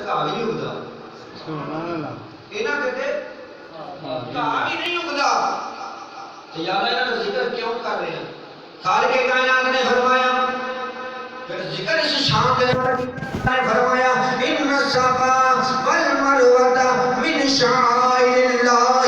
گھا بھی نہیں اگتا. یہاں کہتے گھا بھی نہیں اگتا. یاد ہے نا ذکر کیوں کر رہے ہیں؟ خالق کائنات نے فرمایا پھر ذکر اس شان کے نے فرمایا ان الصفا والمروہ من شعائر اللہ.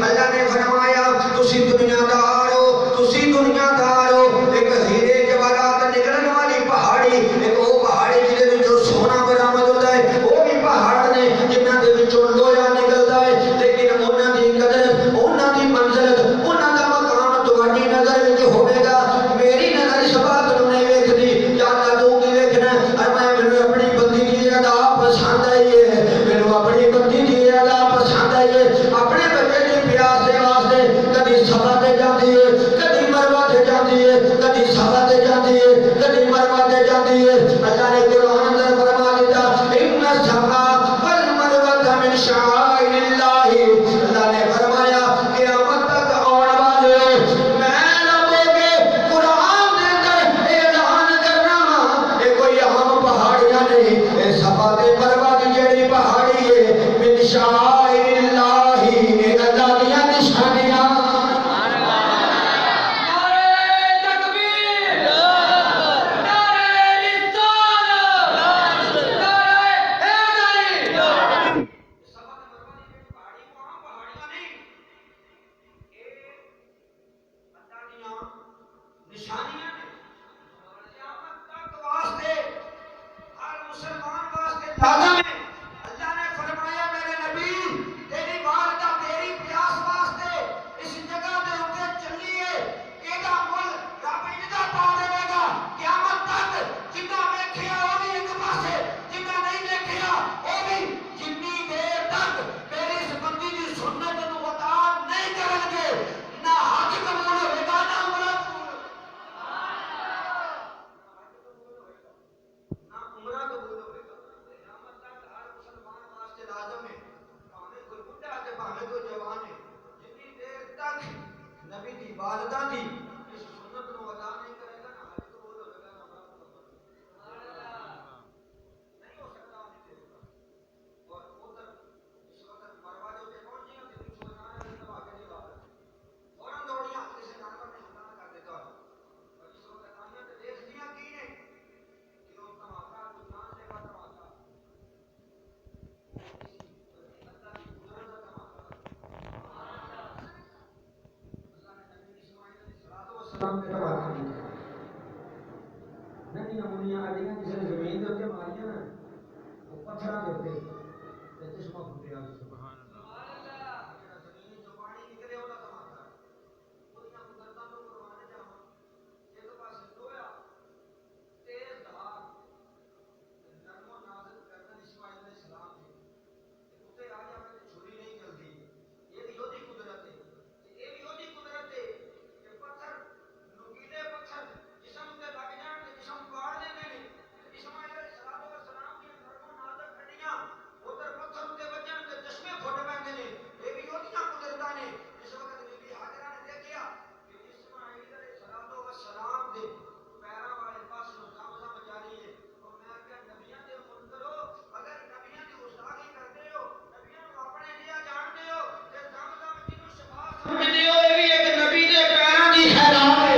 اللہ نے فرمایا تسی دنیا دار ہو، تسی دنیا دار ہو. ایک ہیرے جواہرات نکلن والی پہاڑی، ایک وہ پہاڑی جہدے وچوں سونا برآمد ہوتا ہے، وہ بھی پہاڑ نے جنہاں دے وچوں لویا نکلدا ہے. لیکن انہاں دی قدر، انہاں دی منزلت، انہاں دا مقام تہاڈی نظر وچ ہوے گا. میری نظر اس بات نوں نہیں ویکھدی. یا اللہ تو کی ویکھنا ہے؟ میں اپنی بندی دی ادا پسند آئی ہے، مینوں اپنی بندی دی ادا پسند آئی ہے. اپنے بچے دی پیاس دے واسطے کدی صفا تے جاندی ہے، کدی مروہ تے جاندی ہے، کدی صفا تے جاندی ہے، کدی مروہ تے جاندی ہے. اللہ نے قرآن اندر فرما دیتا ان الصفا والمروہ من شعائر اللہ. اللہ نے فرمایا قیامت تک آنے والے میں ربوں کے قرآن دے اندر اعلان کرنا وا، یہ کوئی عام پہاڑیاں نہیں، یہ صفا تے مروہ دی جڑی پہاڑی ہے من شعائر اللہ، یہ اللہ دیاں نشانیاں. نشانیاں نے قیامت تک واسطے ہر مسلمان واسطے لازم ہے. اللہ نے فرمایا میرے نبی تیری والدہ تیری پیاس واسطے اس جگہ دے اوپر چلیے، ایڈا مل رب اندا پا دے گا قیامت تک. جنہ ویکھیا وہ بھی ایک پاسے، جنہ نہیں ویکھیا وہ بھی. جنی دیر تک میری اس بندی دی سنت نو عطا نہیں کرن گے نہ حج قبول ہوئے گا نہ عمرہ عمرہ قبول ہوئے گا. قیامت تک ہر مسلمان واسطے لازم ہے، بھاویں کوئی بڈھا تے بھاویں کوئی جوان ہے، جتنی دیر تک نبی دی والدہ دی اس سنت نو ادا نہیں کرے گا نہ حج قبول ہوئے گا نہ عمرہ قبول ہوئے گا. نہیں ہو سکتا نہیں دے گا. اور ادھر اس وقت مروہ دے اوپر پہنچی تے پچھوں نعرہ لگا کے دی بات فوراً دوڑیاں کسی جانور نے حملہ نہ کر دیتا. اور اس وقت آئیاں تے دیکھ دیا کی نے کہ وہ تماشا تو جان لے گا تماشا اللہ کی قدرت کا تماشا. اللہ نے نبی اسماعیل علیہ السلام نے تباہ کر دیا. نہیں امونیاں آدیاں جس نے زمین دے اوپر ماریاں نا وہ پتھراں دے اوپر تے چشمہ پھٹیا. سبحان اللہ. جڑا زمین چوں پانی نکلے وہ تماشا پوریاں قدرتاں تو قربان جاواں. ایک پاسے لویا تیز دھار نرم و نازک گردن اسماعیل علیہ السلام دی اتنے آ جاوے تے چھری نہیں چلدی. یہ بھی وہی قدرت ہے. یہ بھی وہی قدرت ہے کہ پتھر نوکیلے پتھر جسم تے لگ جان تے جسم پاڑ دیندے نے. اسماعیل علیہ السلام دی نرم و نازک ہڈیاں ادھر پتھر تے وجن تے چشمے پھٹ پیندے نے. یہ بھی وہی قدرتاں نے. اس وقت بی بی ہاجرہ نے دیکھیا کہ اسماعیل علیہ السلام دے پیراں والے پاسوں زمزم جاری ہے. اور میں کیا نبیاں دے منکرو اگر نبیاں دی گستاخی کردے ہو، نبیاں نوں اپنے لیا جانتے ہو تے زمزم جنوں شفا سمجھدے ہو یہ بھی ایک نبی دے پیراں دی خیرات ہے.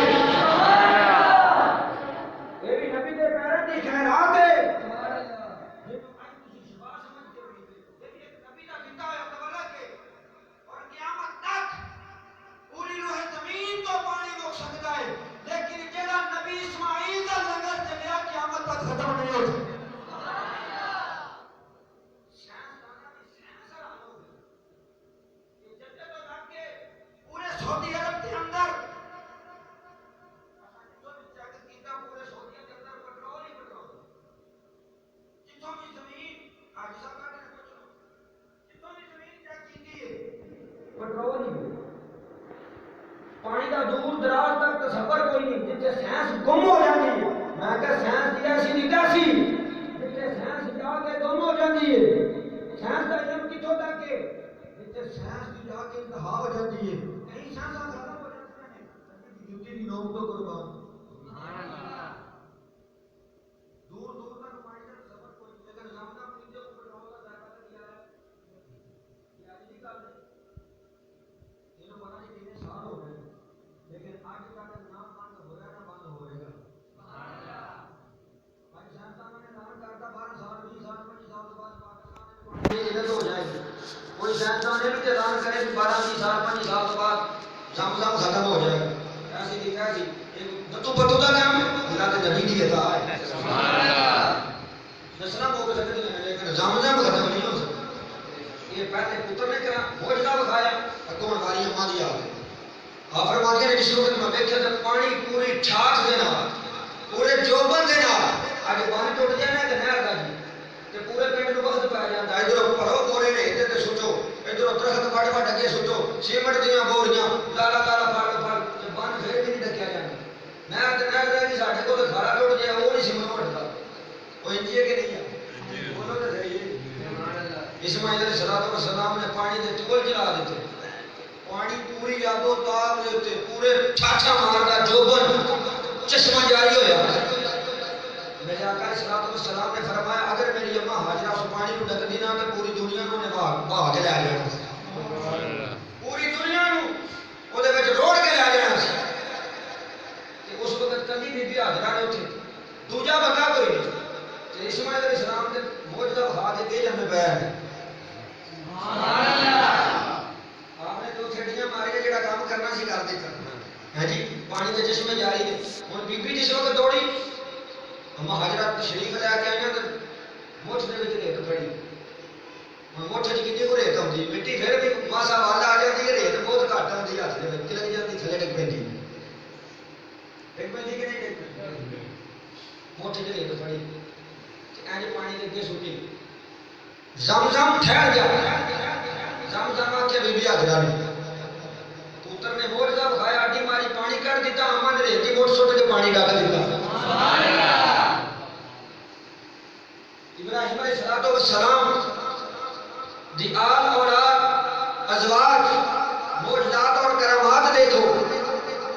یہ بھی نبی دے پیراں دی خیرات ہے. جنوں اج تسی شفا سمجھدے ہو یہ بھی ایک نبی دا دتا ہوا تبرک ہے. اور قیامت تک پوری روح زمین تو پانی روک سکتا ہے لیکن جڑا نبی اسماعیل دا لنگر چلیا قیامت تک ختم نہیں ہو سکتا. سائنسداناں دی سائنس حیران ہو گئی کہ جدے تو لگ کے پورے سعودی عرب کے اندر جتوں بھی چیک کیتا پورے سعودیہ کے اندر پٹرول ہی پٹرول. جتوں بھی زمین حاجی صاحب کا نے پوچھو جتوں بھی زمین چیک کیتی ہے پٹرول ہی. پانی کا دور دراز تک تصور کوئی نہیں جتنے سائنس گم ہو جاتی ہے. میں کہ سائنس کی ایسی نگاسی جتنے سائنس جا کے گم ہو جاتی ہے. سائنس کا علم کتوں تک ہے جتنے سائنس کی جا کے انتہا ہو جاتی ہے. کئی سائنس ختم ہو جاتی ہیں جوتی کی نوک تو قربان. دور دور تک پانی کا تصور کوئی نہیں لیکن زمزم پیتے کو پٹرول سے ہو جائے گی. کوئی سائنسدان یہ بھی اعلان کرے کہ 12 سال 5 سال کے بعد زمزم ختم ہو جائے گا. ایسی لکھا جی تو پتو کا نام اللہ کے نبی کی عطا ہے. دسنا موقع سکتے ہیں لیکن زمزم ختم نہیں ہو سکتا. یہ پہلے پتر نے کرا معجزہ دکھایا اگوں ہماری اماں دی آ گئی. آپ فرماتے ہیں جس وقت میں دیکھا تو پانی پوری ٹھاٹھ دینا پورے جوبن دینا اج پانی ٹوٹ جانا ہے نہر کا جی تے پورے پنڈ نو وقت پا جاتا ہے. ادھر پڑھو بورے نے ادھر تے سوچو ادھر درخت پڑ پڑ اگے سوچو سیمنٹ دیاں بوریاں لالا لالا پھڑ پھڑ تے بن پھر بھی نہیں ڈکیا جانا. نہر تے نہر رہ گئی ساڈے کول کھاڑا ٹوٹ جائے وہ نہیں سیمنٹ وٹدا وہ انجی ہے کہ نہیں ہے بولو تے صحیح ہے. اسماعیل علیہ السلام نے پانی دے ٹول چلا دیتے پانی پوری آب و تاب دے تے پورے ٹھاٹھا ماردا جوبن چشمہ جاری ہویا. میرے آقا علیہ السلام نے فرمایا اگر میری اماں حاجرہ اس پانی کو ڈک دینا تو پوری دنیا نو نے بہا کے لے جانا. پوری دنیا نو او دے وچ روڑ کے لے جانا سی. تے اس وقت کبھی بی بی حاجرہ نے اوتھے دوجا بندہ کوئی نہیں تے اسماعیل علیہ السلام نے معجزہ دکھا کے دے جانے پیا ہے. سبحان اللہ. آپ نے دو چھڑیاں ماری جڑا کام کرنا سی کر دیتا ہے جی. پانی دے چشمے جاری نے ہن بی بی جس وقت دوڑی اما حاجرہ تشریف لے کے آئی تے مٹھ دے وچ ریت پڑی. ہن مٹھ وچ کتنی کو ریت ہوندی مٹی پھر بھی ماسا والا آ جاتی ہے ریت بہت گھٹ ہوندی ہاتھ دے وچ لگ جاتی تھلے ڈگ پیندی کہ نہیں ڈگ پیندی. مٹھ وچ ریت پڑی تے انج پانی دے اگے سٹی زمزم ٹھہر جا. زمزم آ کے بی بی حاجرہ نے پتر نے معجزہ دکھایا اڈی ماری پانی کر دیتا اما نے ریت دی موٹ سٹ کے پانی ڈک دیتا. سبحان اللہ. ابراہیم علیہ السلام دی آل اولاد ازواج معجزات اور کرامات دیکھو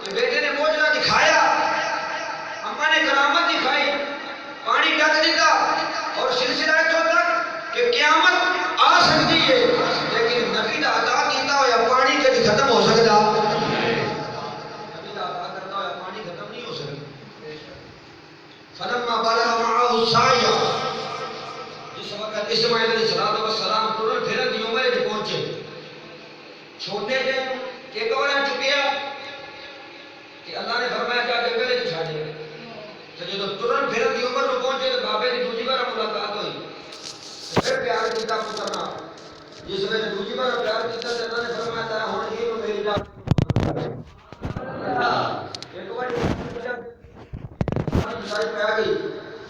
کہ بیٹے نے معجزہ دکھایا اما نے کرامت دکھائی پانی ڈک دیتا اور سلسلہ اتھوں تک کہ قیامت آ سکتی ہے لیکن نبی دا عطا کیتا ہوا پانی کبھی ختم ہو سکتا. نبی دا عطا کرتا ہوا پانی ختم نہیں ہو سکتا. فلما بلغ معه السعي جس وقت اسماعیل علیہ السلام ٹرن پھرن دی عمر وچ پہنچے چھوٹے جے ایک اور چکیا کہ اللہ نے فرمایا جا جنگل وچ چھڈ دے. تے جدوں ٹرن پھرن دی عمر نو پہنچے تے بابے دی دوسری بار ملاقات ہوئی پھر پیار کیتا پتر نال. جس ویلے دوسری بار پیار کیتا تے اللہ نے فرمایا تھا ہن یہ میری جان ایک بار سائی پہ گئی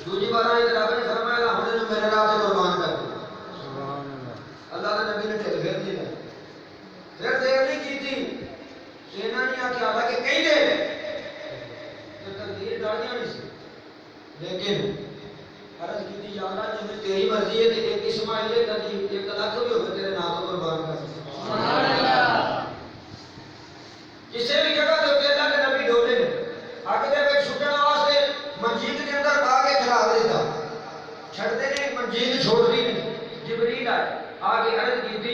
دوسری بار آئی رب نے فرمایا ہن یہ میرے راہ سے قربان کر دے. اللہ کے نبی نے ٹھل پھیر دیا پھر دیر نہیں کی تھی سینا نہیں آ کے آتا کہ کہیں دے تو تقدیر ڈالیاں نہیں سی لیکن عرض کی تھی یا اللہ جی میں تیری مرضی ہے کہ ایک اسماعیل کدی 1 لاکھ بھی ہوگا تیرے نام کو قربان کر دے. سبحان اللہ. کسی بھی جگہ تے اللہ کے نبی ڈولے نے اگ دے وچ سٹن واسطے منجید کے اندر پا کے کھلا دیتا چھڑتے نے منجید چھوڑ دی نہیں. جبریل آئے آگے عرض کی تھی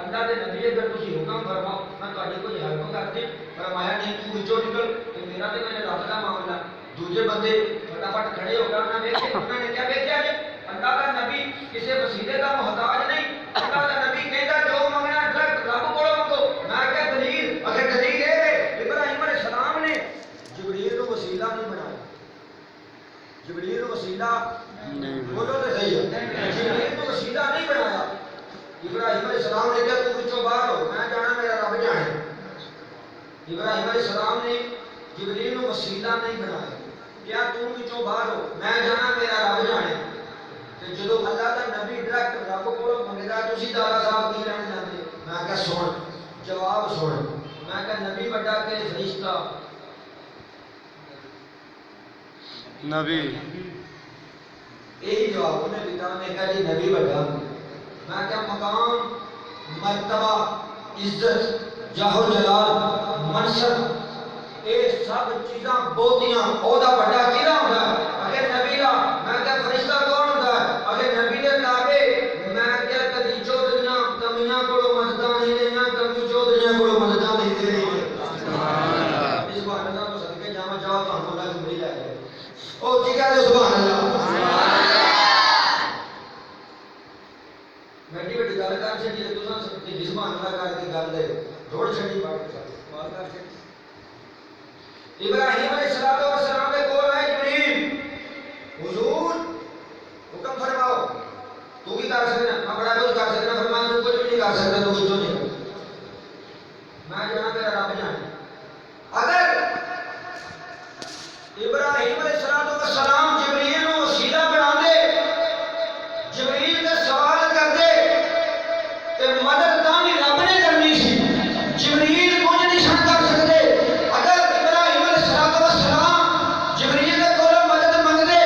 اللہ دے نبی اگر تسی حکم فرماؤ میں تہاڈے کوئی ہیلپ کر دیں. فرمایا نہیں تو وچوں نکل کہ میرا تے میرے رب دا معاملہ. دوسرے بندے فٹافٹ کھڑے ہو گئے انہوں نے کیا دیکھا کہ اللہ کا نبی کسی وسیلے کا محتاج نہیں. اللہ کا نبی کہتا جو منگنا رب کو منگو. میں کیا دلیل اگر دلیل ہے ابراہیم علیہ السلام نے جبریل کو وسیلہ نہیں بنایا. جبریل کو وسیلہ بولو تو صحیح ہے جبریل کو وسیلہ نہیں بنایا. ابراہیم علیہ السلام نے کہا تو بچوں باہر ہو میں جانا میرا رب جانے. ابراہیم علیہ السلام نے جبریل کو وسیلہ نہیں بنایا. کیا تم بچوں باہر ہو میں جانا میرا رب جانے. تے جدو اللہ کا نبی ڈائریکٹ رب کو منگدا تسی دادا صاحب کی لینا چاہتے میں کہا سن جواب سن میں کہا نبی بڑا کہ فرشتہ نبی یہی جواب انہیں دیتا. میں کہا جی نبی بڑا میں کہا مقام مرتبہ عزت جاہ و جلال منصب اے سب چیزاں بہتیاں عہدہ بڑا کیڑا ہوندا ہے اگر نبی دا. میں کہا فرشتہ کون ہوندا ہے اگر نبی دے تابع. میں کہا کدی چودھریاں کمیاں کولوں مدداں نہیں لیاں کمی چودھریاں کولوں مدداں نہیں لیاں. سبحان اللہ. اس بار اللہ تو صدقے جاواں جاؤ تانوں اللہ جبری لے جائے. او جی کہہ دے سبحان اللہ. سبحان اللہ. بڑی بڑی گل کر چڑی تو جسم حملہ کر کے گل دے روڑ چڑی بات کر چڑی ابراہیم علیہ السلام کے کول آئے جبریل حضور حکم فرماؤ تو بھی کر سکنا میں بڑا کچھ کر سکنا فرمایا تو کچھ بھی نہیں کر سکتا تو کچھ نہیں میں جانا میرا رب جانے اگر ابراہیم علیہ السلام جبریل کو وسیلہ بنا دے جبریل کا سوال کر دے کہ مدد تانی رب نے کرنی سی جبریل کچھ نہیں سن کر سکتے اگر ابراہیم علیہ السلام جبریل کے کول مدد منگ دے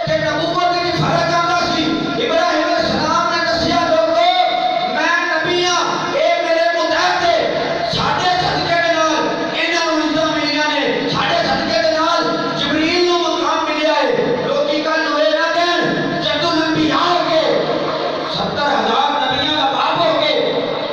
کہ نبوت کی فرق آتا سی ابراہیم علیہ السلام نے دسیا لوگو میں نبی ہاں اے میرے متحد ہے ساڈے صدقے دے نال انہاں نوں عزت ملیاں نے ساڈے صدقے دے نال جبریل نوں مقام ملیا ہے لوکی کل نوں اے نہ کہن جدو انبیاء ہو کے 70,000 نبیاں دا باپ ہو کے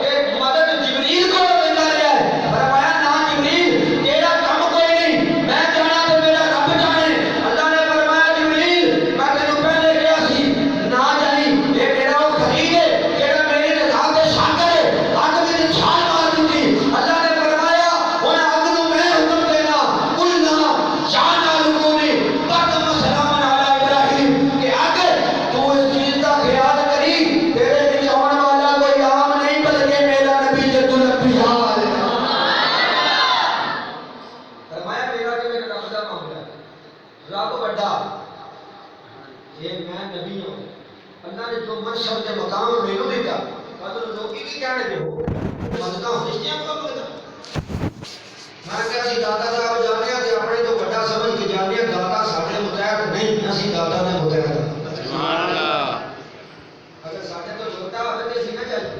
تے مدد جبریل کو ملدا رہیا ہے فرمایا نا جبریل تیرا کم کوئی نہیں میں جانا تے میرا رب جانے اللہ نے فرمایا جبریل میں تینوں پہلے کہیا سی نہ جائی اے میرا وہ خلیل ہے جڑا میری رضا تے شاکر ہے اگ وچ چھال مار دتی اللہ نے فرمایا ہن اگ نوں میں حکم دینا قلنا یا نار کونی بردا سلام علی ابراہیم کہ اگ تو اس چیز کا خیال کری تیرے وچ آਉਣ والا کوئی عام نہیں بلکہ میرا نبی جد الانبیاء فرمایا میرا کہ میرے رب دا معاملہ ہے رب بڑا یہ میں نبی ہوں اللہ نے جو منصب تے مقام مینوں دیتا مطلب لوکی کی کہنے دے ہو مدداں فرشتیاں کو مدد میں کہ اسی داتا صاحب جانے تے اپنے تو بڑا سمجھ کے جانے داتا ساڈے متحد نہیں اسی داتا دے متحد سبحان اللہ اگر ساڈے تو چھوٹا ہوے تے اسی نہ جائے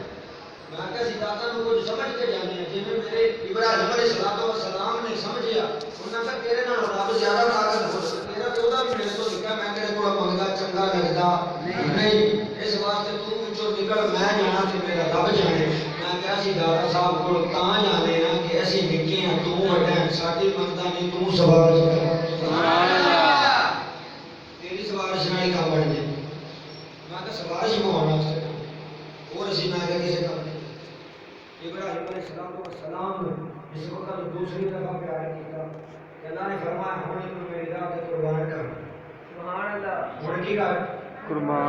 میں کہ اسی داتا نوں کچھ سمجھ کے جانے جے میرے ابراہیم علیہ السلام نے سمجھیا انہاں کہ تیرے نال رب زیادہ طاقت ہو تیرا تے اودا بھی میرے تو نکا میں تیرے کول منگدا چنگا لگدا نہیں اس واسطے تو وچوں نکل میں جانا تے میرا رب جانے میں کہ اسی داتا صاحب کول تاں جانے ہاں کہ اسی نکے ہاں تو وڈا ہے ساڈی منگدا نہیں تو سوال سبحان اللہ تیری سوارش نال کام بن جائے میں کہ سوارش بہانا اور اسی میں کہ کسے کام نہیں ابراہیم علیہ السلام نے جس وقت دوسری دفعہ پیار کیا کہ اللہ نے فرمایا ہن تو میری راہ تے قربان کر سبحان اللہ ہن کی کر قربان